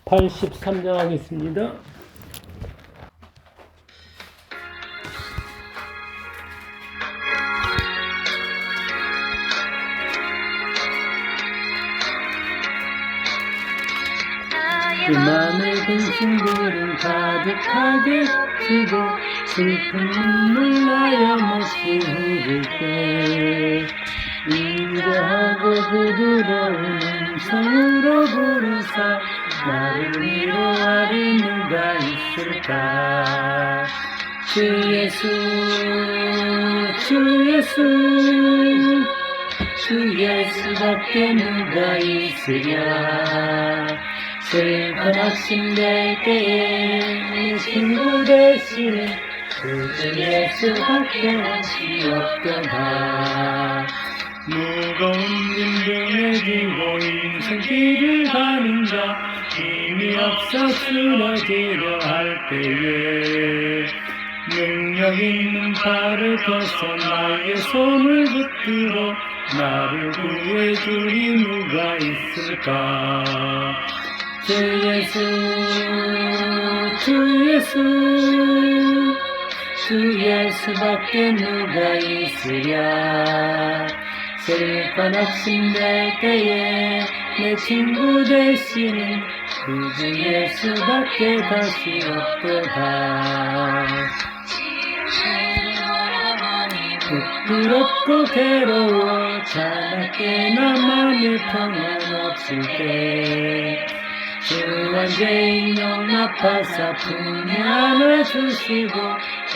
83장 하겠습니다. 그만의 근심들은 가득하게 지고 슬픈 눈물 나염없이 흐를 때 인자하고 부드러운 음성으로 부르사 나를 위로하리 누가 있을까. 주 예수 주 예수 주 예수밖에 누가 있으랴. 슬픈 낙심될 때에 내 친구 대신 주 예수밖에 없이 없도다. 무거운 짐 지고 인생길을 가는 자 힘이 없어 쓰러지려 할 때에 능력 있는 팔을 펴서 나의 손을 붙들어 나를 구해주리 누가 있을까. 주 예수 주 예수 주 예수밖에 누가 있으랴. 슬퍼 낙심될 때에 내 친구 되시는 그 주 예수밖에 다시 없도다. 부끄럽고 괴로워 자나깨나 맘에 평안 없을 때 주와 죄인 용납하사 품에 안아주시고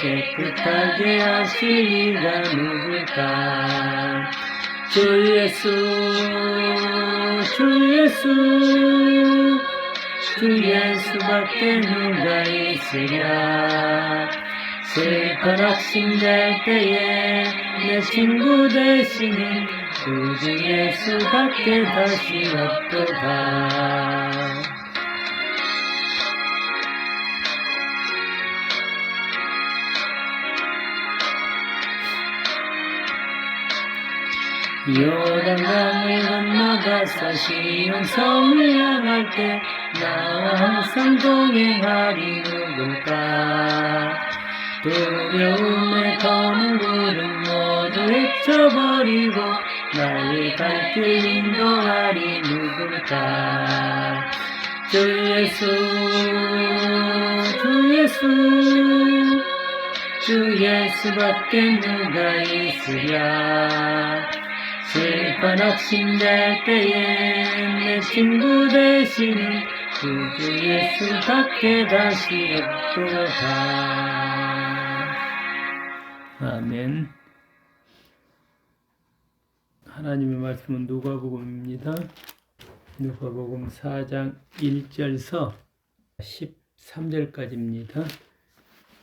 깨끗하게 하실 이가 누굴까. 주 예수 주 예수 주 예수밖에 누가 있으랴. 슬퍼 낙심될 때에 내 친구 되시는 그 주 예수밖에 다시 없도다. 요단강을 건너가서 시온성을 향할 때 나와 항상 동행하리 누굴까. 두려움의 검은 구름 모두 헤쳐버리고 나의 갈 길 인도하리 누굴까. 주 예수 주 예수 주 예수밖에 누가 있으랴. 슬퍼 낙심될 때에 내 친구 되시는 그 주 예수밖에 다시 없도다. 아멘. 하나님의 말씀은 누가복음입니다. 누가복음 4장 1절서 13절까지입니다.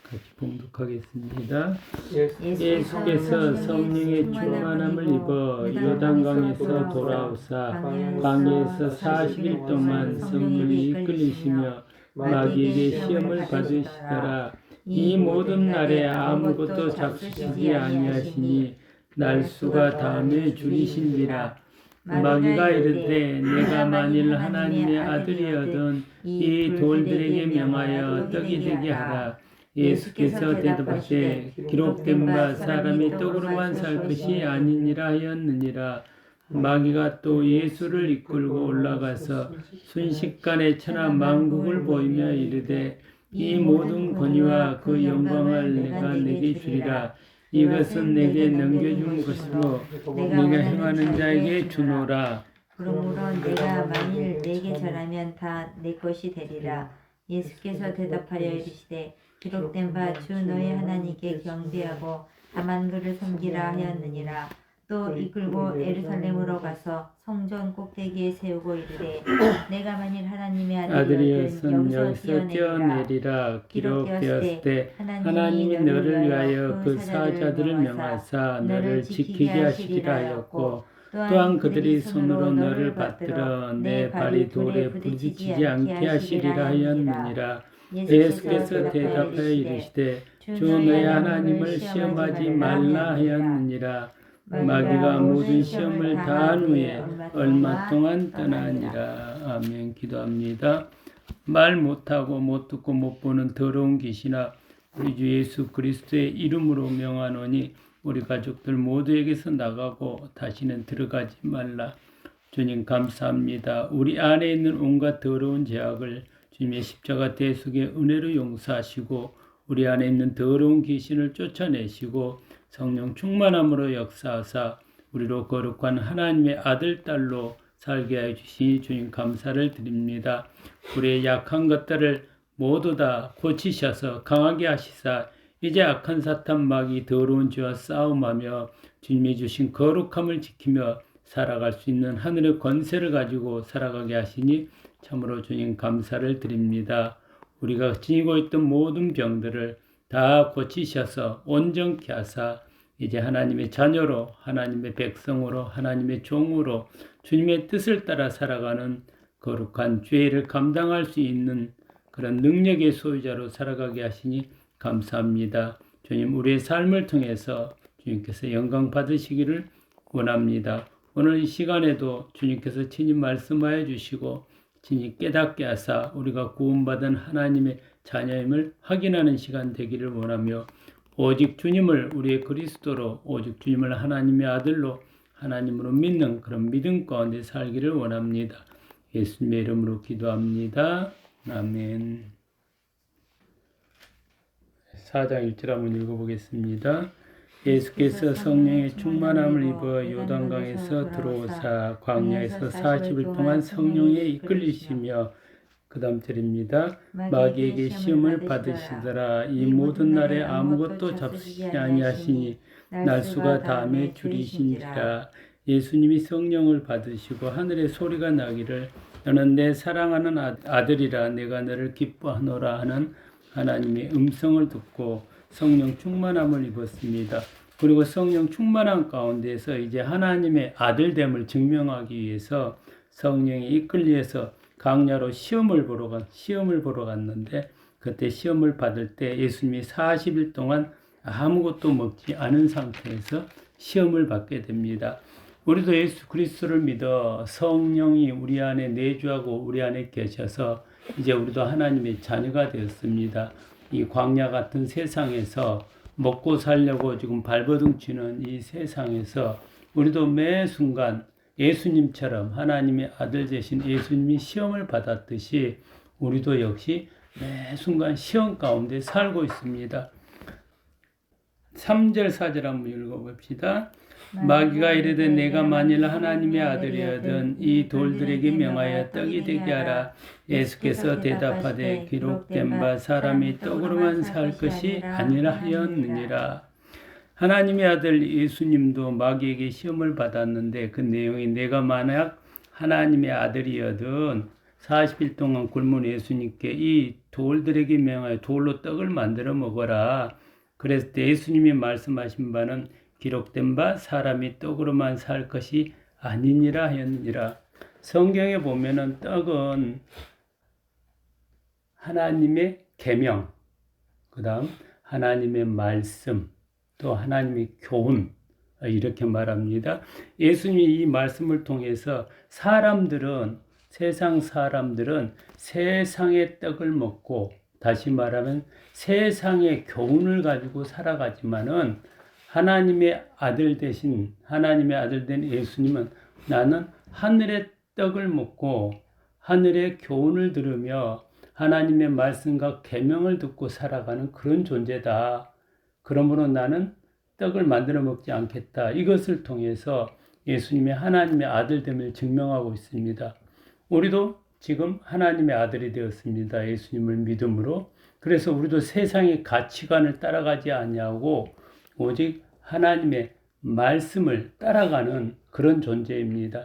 같이 봉독하겠습니다. 예수께서 성령의 충만함을 입어 요단강에서 돌아오사 광야에서 40일 동안 성령이 이끌리시며 마귀에게 시험을 받으시더라. 이 모든 날에 아무것도 잡수시지 아니하시니 날수가 다음에 줄이신지라. 마귀가 이르되 내가 만일 하나님의 아들이어든 이 돌들에게 명하여 떡이 되게 하라. 예수께서 대답하시되 기록된 바 사람이 떡으로만 살 것이 아니니라 하였느니라. 마귀가 또 예수를 이끌고 올라가서 순식간에 천하 만국을 보이며 이르되 이 모든 권위와 그 영광을 내가 내게 주리라. 이것은 내게 넘겨준 것으로 내가 행하는 자에게 주노라. 그러므로 내가 만일 내게 절하면 다 내 것이 되리라. 예수께서 대답하여 이르시되 기록된 바 주 너의 하나님께 경배하고 다만 그를 섬기라 하였느니라. 또 이끌고 예루살렘으로 가서 성전 꼭대기에 세우고 이르되 내가 만일 하나님의 아들이었으면 여기서 뛰어내리라. 기록되었을 때 하나님이 너를 위하여 그 사자들을 명하사 너를 지키게 하시리라 하였고 또한 그들이 손으로 너를 받들어 내 발이 돌에 부딪히지 않게 하시리라 하였느니라. 예수께서 대답하여 이르시되 주 너의 하나님을 시험하지 말라 하였느니라. 마귀가 모든 시험을 다한 후에 얼마 동안 떠나니라. 아멘. 기도합니다. 말 못하고 못 듣고 못 보는 더러운 귀신아 우리 주 예수 그리스도의 이름으로 명하노니 우리 가족들 모두에게서 나가고 다시는 들어가지 말라. 주님 감사합니다. 우리 안에 있는 온갖 더러운 죄악을 주님의 십자가 대속의 은혜로 용서하시고 우리 안에 있는 더러운 귀신을 쫓아내시고 성령 충만함으로 역사하사 우리로 거룩한 하나님의 아들, 딸로 살게 해주시니 주님 감사를 드립니다. 우리의 약한 것들을 모두 다 고치셔서 강하게 하시사 이제 악한 사탄 마귀 더러운 죄와 싸움하며 주님이 주신 거룩함을 지키며 살아갈 수 있는 하늘의 권세를 가지고 살아가게 하시니 참으로 주님 감사를 드립니다. 우리가 지니고 있던 모든 병들을 다 고치셔서 온전케 하사 이제 하나님의 자녀로 하나님의 백성으로 하나님의 종으로 주님의 뜻을 따라 살아가는 거룩한 죄를 감당할 수 있는 그런 능력의 소유자로 살아가게 하시니 감사합니다. 주님 우리의 삶을 통해서 주님께서 영광 받으시기를 원합니다. 오늘 이 시간에도 주님께서 친히 말씀하여 주시고 친히 깨닫게 하사 우리가 구원받은 하나님의 자녀임을 확인하는 시간 되기를 원하며 오직 주님을 우리의 그리스도로 오직 주님을 하나님의 아들로 하나님으로 믿는 그런 믿음 가운데 살기를 원합니다. 예수님의 이름으로 기도합니다. 아멘. 4장 1절 한번 읽어보겠습니다. 예수께서 성령의 충만함을 입어 요단강에서 들어오사 광야에서 40일 동안 성령에 이끌리시며 그 다음 절입니다. 마귀에게 시험을 받으시더라. 이 모든 날에 아무것도 잡수시지 아니하시니 날수가 다음에 줄이신지라. 예수님이 성령을 받으시고 하늘에 소리가 나기를 너는 내 사랑하는 아들이라 내가 너를 기뻐하노라 하는 하나님의 음성을 듣고 성령 충만함을 입었습니다. 그리고 성령 충만함 가운데서 이제 하나님의 아들됨을 증명하기 위해서 성령이 이끌려서 광야로 시험을 보러 갔는데 그때 시험을 받을 때 예수님이 40일 동안 아무것도 먹지 않은 상태에서 시험을 받게 됩니다. 우리도 예수 그리스도를 믿어 성령이 우리 안에 내주하고 우리 안에 계셔서 이제 우리도 하나님의 자녀가 되었습니다. 이 광야 같은 세상에서 먹고 살려고 지금 발버둥 치는 이 세상에서 우리도 매 순간 예수님처럼 하나님의 아들 되신 예수님이 시험을 받았듯이 우리도 역시 매 순간 시험 가운데 살고 있습니다. 3절 4절 한번 읽어봅시다. 마귀가 이르되 내가 만일 하나님의 아들이거든 이 돌들에게 명하여 떡이 되게 하라. 예수께서 대답하되 기록된 바 사람이 떡으로만 살 것이 아니라 하였느니라. 하나님의 아들 예수님도 마귀에게 시험을 받았는데 그 내용이 내가 만약 하나님의 아들이거든 40일 동안 굶은 예수님께 이 돌들에게 명하여 돌로 떡을 만들어 먹어라. 그래서 예수님이 말씀하신 바는 기록된 바 사람이 떡으로만 살 것이 아니니라 하였느니라. 성경에 보면은 떡은 하나님의 계명, 그 다음 하나님의 말씀, 또 하나님의 교훈 이렇게 말합니다. 예수님이 이 말씀을 통해서 세상 사람들은 세상의 떡을 먹고 다시 말하면 세상의 교훈을 가지고 살아가지만은 하나님의 아들 되신 하나님의 아들 된 예수님은 나는 하늘의 떡을 먹고 하늘의 교훈을 들으며 하나님의 말씀과 계명을 듣고 살아가는 그런 존재다. 그러므로 나는 떡을 만들어 먹지 않겠다. 이것을 통해서 예수님의 하나님의 아들됨을 증명하고 있습니다. 우리도 지금 하나님의 아들이 되었습니다. 예수님을 믿음으로. 그래서 우리도 세상의 가치관을 따라가지 아니하고 오직 하나님의 말씀을 따라가는 그런 존재입니다.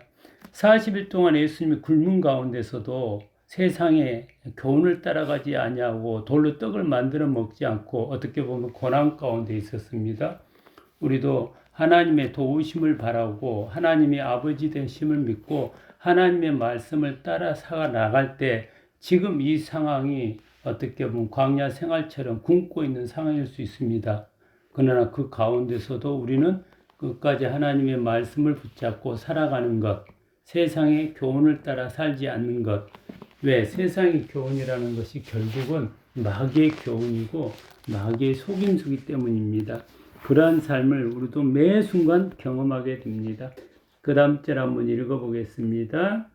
40일 동안 예수님이 굶은 가운데서도 세상의 교훈을 따라가지 아니하고 돌로 떡을 만들어 먹지 않고 어떻게 보면 고난 가운데 있었습니다. 우리도 하나님의 도우심을 바라고 하나님의 아버지 되심을 믿고 하나님의 말씀을 따라 살아나갈 때 지금 이 상황이 어떻게 보면 광야 생활처럼 굶고 있는 상황일 수 있습니다. 그러나 그 가운데서도 우리는 끝까지 하나님의 말씀을 붙잡고 살아가는 것, 세상의 교훈을 따라 살지 않는 것, 왜? 세상의 교훈이라는 것이 결국은 마귀의 교훈이고 마귀의 속임수기 때문입니다. 그러한 삶을 우리도 매 순간 경험하게 됩니다. 그 다음 절 한번 읽어보겠습니다.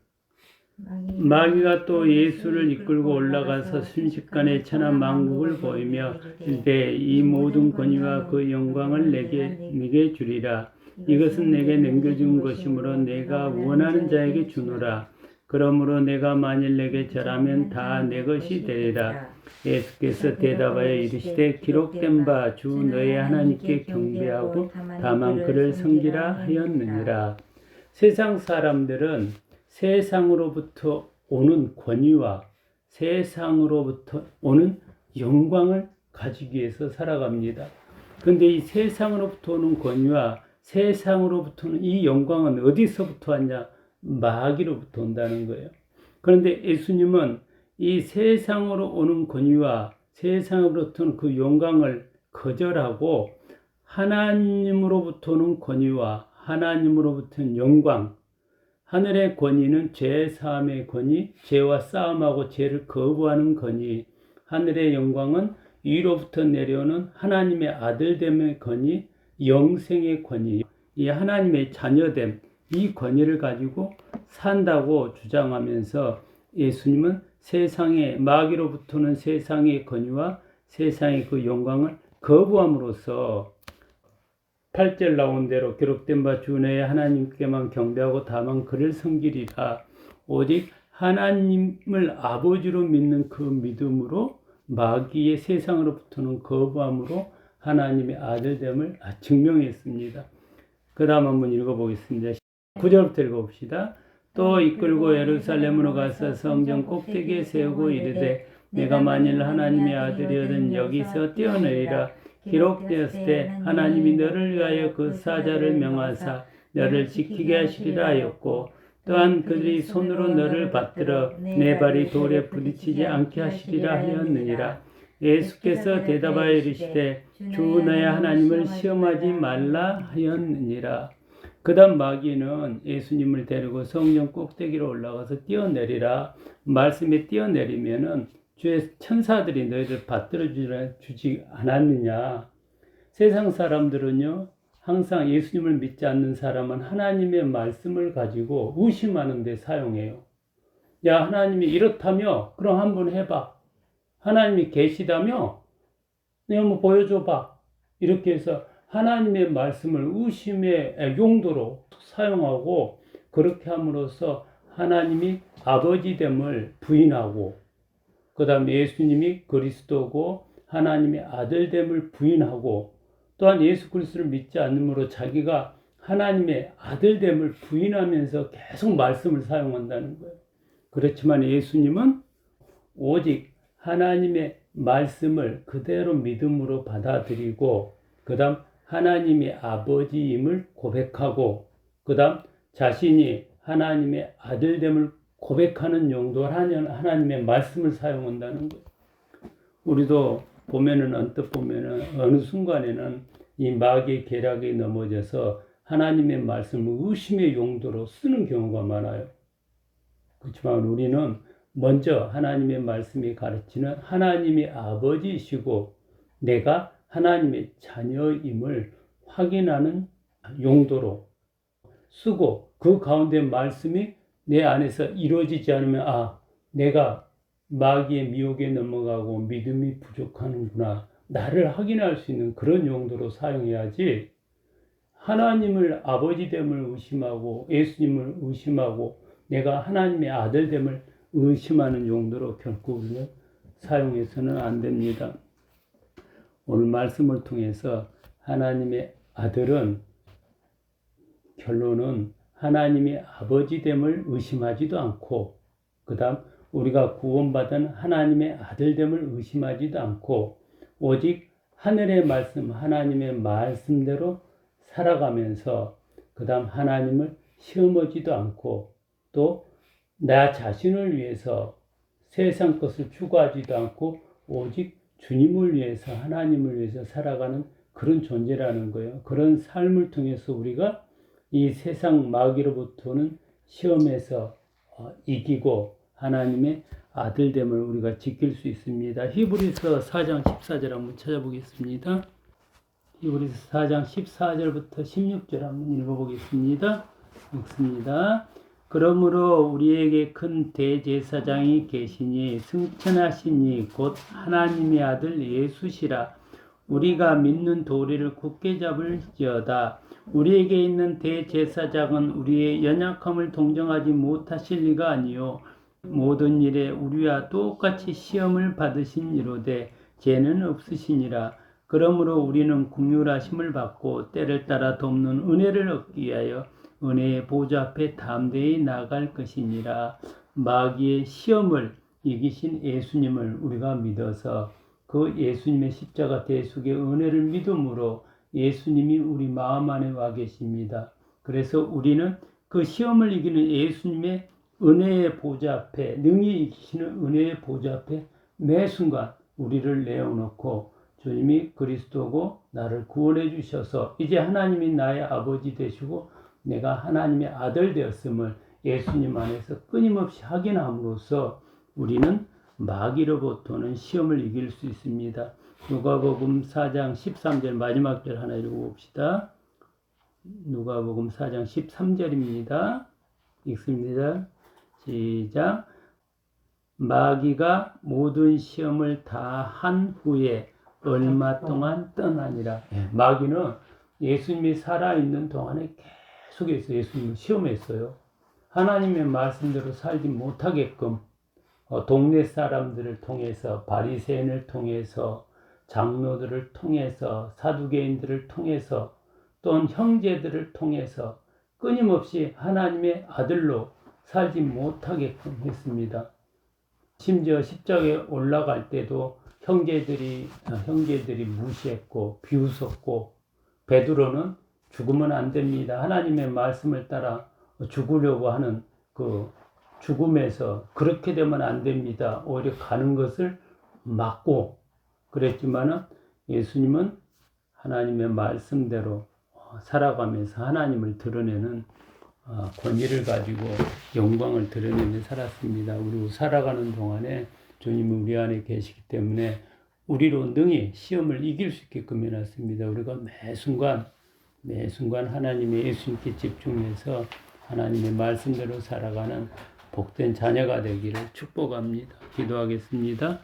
마귀가 또 예수를 이끌고 올라가서 순식간에 천하 만국을 보이며 이르되 이 모든 권위와 그 영광을 내게 주리라. 이것은 내게 넘겨준 것이므로 내가 원하는 자에게 주노라. 그러므로 내가 만일 내게 절하면 다 내 것이 되리라. 예수께서 대답하여 이르시되 기록된 바 주 너의 하나님께 경배하고 다만 그를 섬기라 하였느니라. 세상 사람들은 세상으로부터 오는 권위와 세상으로부터 오는 영광을 가지기 위해서 살아갑니다. 그런데 이 세상으로부터 오는 권위와 세상으로부터는 이 영광은 어디서부터 왔냐? 마귀로부터 온다는 거예요. 그런데 예수님은 이 세상으로 오는 권위와 세상으로부터는 그 영광을 거절하고 하나님으로부터 오는 권위와 하나님으로부터는 영광, 하늘의 권위는 죄 사함의 권위, 죄와 싸움하고 죄를 거부하는 권위, 하늘의 영광은 위로부터 내려오는 하나님의 아들됨의 권위, 영생의 권위, 이 하나님의 자녀됨, 이 권위를 가지고 산다고 주장하면서 예수님은 세상의 마귀로부터는 세상의 권위와 세상의 그 영광을 거부함으로써 8절 나온 대로 기록된 바 주 너의 하나님께만 경배하고 다만 그를 섬기리라. 오직 하나님을 아버지로 믿는 그 믿음으로 마귀의 세상으로부터는 거부함으로 하나님의 아들됨을 증명했습니다. 그 다음 한번 읽어보겠습니다. 9절부터 읽어봅시다. 또 이끌고 예루살렘으로 가서 성전 꼭대기에 세우고 이르되 내가 만일 하나님의 아들이거든 여기서 뛰어내리라. 기록되었을 때 하나님이 너를 위하여 그 사자를 명하사 너를 지키게 하시리라 하였고 또한 그들이 손으로 너를 받들어 내 발이 돌에 부딪히지 않게 하시리라 하였느니라. 예수께서 대답하여 이르시되 주 너의 하나님을 시험하지 말라 하였느니라. 그 다음 마귀는 예수님을 데리고 성전 꼭대기로 올라가서 뛰어내리라. 말씀에 뛰어내리면은 주의 천사들이 너희를 받들어 주지 않았느냐. 세상 사람들은요 항상 예수님을 믿지 않는 사람은 하나님의 말씀을 가지고 의심하는 데 사용해요. 야, 하나님이 이렇다며? 그럼 한번 해봐. 하나님이 계시다며? 내가 한번 보여줘봐. 이렇게 해서 하나님의 말씀을 의심의 용도로 사용하고 그렇게 함으로써 하나님이 아버지됨을 부인하고 그 다음에 예수님이 그리스도고 하나님의 아들됨을 부인하고 또한 예수 그리스도를 믿지 않으므로 자기가 하나님의 아들됨을 부인하면서 계속 말씀을 사용한다는 거예요. 그렇지만 예수님은 오직 하나님의 말씀을 그대로 믿음으로 받아들이고 그 다음 하나님의 아버지임을 고백하고 그 다음 자신이 하나님의 아들됨을 고백하는 용도로 하나님의 말씀을 사용한다는 거예요. 우리도 보면은 언뜻 보면은 어느 순간에는 이 마귀의 계략에 넘어져서 하나님의 말씀을 의심의 용도로 쓰는 경우가 많아요. 그렇지만 우리는 먼저 하나님의 말씀이 가르치는 하나님의 아버지이시고 내가 하나님의 자녀임을 확인하는 용도로 쓰고 그 가운데 말씀이 내 안에서 이루어지지 않으면 내가 마귀의 미혹에 넘어가고 믿음이 부족하는구나. 나를 확인할 수 있는 그런 용도로 사용해야지 하나님을 아버지됨을 의심하고 예수님을 의심하고 내가 하나님의 아들됨을 의심하는 용도로 결코 우리는 사용해서는 안 됩니다. 오늘 말씀을 통해서 하나님의 아들은 결론은 하나님의 아버지됨을 의심하지도 않고 그 다음 우리가 구원받은 하나님의 아들됨을 의심하지도 않고 오직 하늘의 말씀 하나님의 말씀대로 살아가면서 그 다음 하나님을 시험하지도 않고 또 나 자신을 위해서 세상 것을 추구하지도 않고 오직 주님을 위해서 하나님을 위해서 살아가는 그런 존재라는 거예요. 그런 삶을 통해서 우리가 이 세상 마귀로부터는 시험에서 이기고 하나님의 아들됨을 우리가 지킬 수 있습니다. 히브리서 4장 14절 한번 찾아보겠습니다. 히브리서 4장 14절부터 16절 한번 읽어보겠습니다. 읽습니다. 그러므로 우리에게 큰 대제사장이 계시니 승천하신 이 곧 하나님의 아들 예수시라. 우리가 믿는 도리를 굳게 잡을지어다. 우리에게 있는 대제사장은 우리의 연약함을 동정하지 못하실 리가 아니요 모든 일에 우리와 똑같이 시험을 받으신 이로되 죄는 없으시니라. 그러므로 우리는 긍휼하심을 받고 때를 따라 돕는 은혜를 얻기 위하여 은혜의 보좌 앞에 담대히 나아갈 것이니라. 마귀의 시험을 이기신 예수님을 우리가 믿어서 그 예수님의 십자가 대속의 은혜를 믿음으로 예수님이 우리 마음 안에 와 계십니다. 그래서 우리는 그 시험을 이기는 예수님의 은혜의 보좌 앞에, 능히 이기시는 은혜의 보좌 앞에 매 순간 우리를 내어놓고 주님이 그리스도고 나를 구원해 주셔서 이제 하나님이 나의 아버지 되시고 내가 하나님의 아들 되었음을 예수님 안에서 끊임없이 확인함으로써 우리는 마귀로부터는 시험을 이길 수 있습니다. 누가복음 4장 13절 마지막 절 하나 읽어봅시다. 누가복음 4장 13절입니다. 읽습니다. 시작. 마귀가 모든 시험을 다 한 후에 얼마 동안 떠나니라. 마귀는 예수님이 살아있는 동안에 계속해서 예수님을 시험했어요. 하나님의 말씀대로 살지 못하게끔 동네 사람들을 통해서 바리새인을 통해서 장로들을 통해서 사두개인들을 통해서 또는 형제들을 통해서 끊임없이 하나님의 아들로 살지 못하게끔 했습니다. 심지어 십자가에 올라갈 때도 형제들이 무시했고 비웃었고 베드로는 죽으면 안 됩니다. 하나님의 말씀을 따라 죽으려고 하는 그 죽음에서 그렇게 되면 안 됩니다. 오히려 가는 것을 막고 그랬지만은 예수님은 하나님의 말씀대로 살아가면서 하나님을 드러내는 권위를 가지고 영광을 드러내며 살았습니다. 우리 살아가는 동안에 주님은 우리 안에 계시기 때문에 우리로 능히 시험을 이길 수 있게끔 해놨습니다. 우리가 매 순간 하나님의 예수님께 집중해서 하나님의 말씀대로 살아가는 복된 자녀가 되기를 축복합니다. 기도하겠습니다.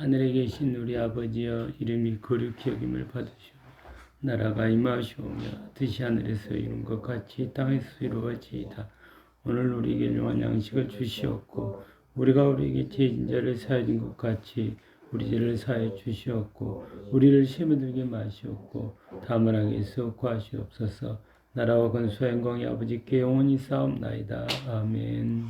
하늘에 계신 우리 아버지여 이름이 거룩히 여김을 받으시오. 나라가 임하시오며 뜻이 하늘에서 이룬 것 같이 땅에서 이루어지이다. 오늘 우리에게 일용할 양식을 주시옵고 우리가 우리에게 죄진 자를 사하여 준 것 같이 우리 죄를 사하여 주시옵고 우리를 시험에 들게 마시옵고 다만 악에서 구하시옵소서. 나라와 권수와 영광이 아버지께 영원히 싸움나이다. 아멘.